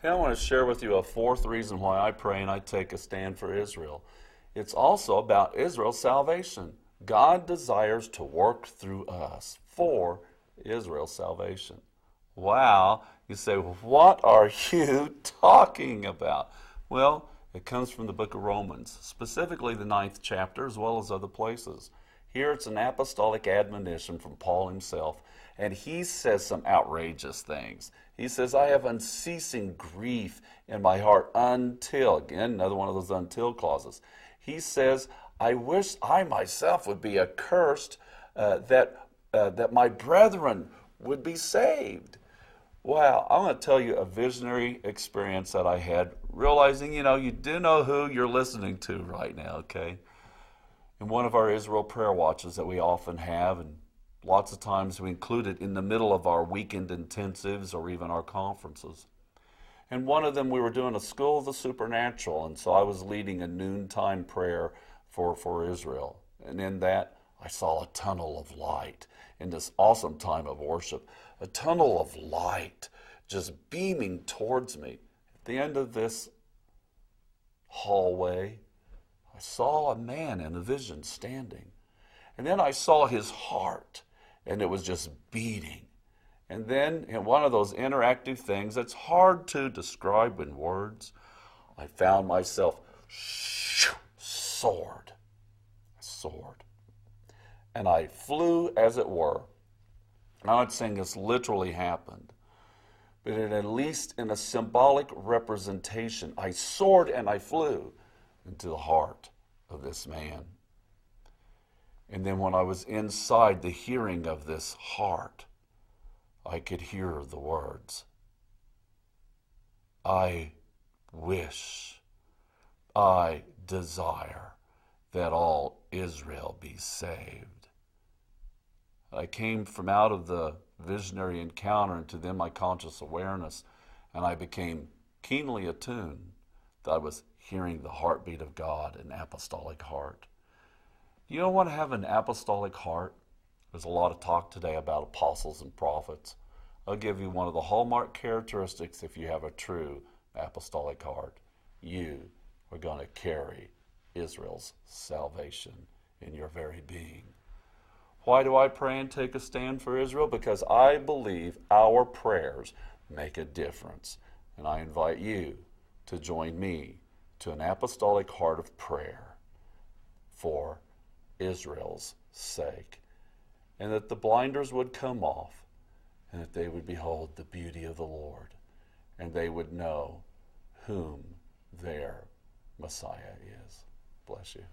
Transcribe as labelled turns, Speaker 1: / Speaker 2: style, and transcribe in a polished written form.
Speaker 1: Hey, I want to share with you a fourth reason why I pray and I take a stand for Israel. It's also about Israel's salvation. God desires to work through us for Israel's salvation. Wow, you say, what are you talking about? Well, it comes from the book of Romans, specifically the 9th chapter, as well as other places. Here it's an apostolic admonition from Paul himself, and he says some outrageous things. He says, I have unceasing grief in my heart until, again, another one of those until clauses. He says, I wish I myself would be accursed that my brethren would be saved. Wow, I'm going to tell you a visionary experience that I had, realizing, you do know who you're listening to right now, okay? In one of our Israel prayer watches that we often have, and lots of times we include it in the middle of our weekend intensives or even our conferences. And one of them, we were doing a School of the Supernatural, and so I was leading a noontime prayer for Israel. And in that, I saw a tunnel of light in this awesome time of worship. A tunnel of light just beaming towards me. At the end of this hallway, I saw a man in a vision standing. And then I saw his heart, and it was just beating. And then in one of those interactive things that's hard to describe in words, I found myself soared. And I flew, as it were. I'm not saying this literally happened, but at least in a symbolic representation, I soared and I flew into the heart of this man. And then when I was inside the hearing of this heart, I could hear the words, I wish, I desire that all Israel be saved. I came from out of the visionary encounter into then my conscious awareness, and I became keenly attuned that I was hearing the heartbeat of God, an apostolic heart. You don't want to have an apostolic heart? There's a lot of talk today about apostles and prophets. I'll give you one of the hallmark characteristics if you have a true apostolic heart. You are going to carry Israel's salvation in your very being. Why do I pray and take a stand for Israel? Because I believe our prayers make a difference. And I invite you to join me to an apostolic heart of prayer for Israel's sake. And that the blinders would come off, and that they would behold the beauty of the Lord, and they would know whom their Messiah is. Bless you.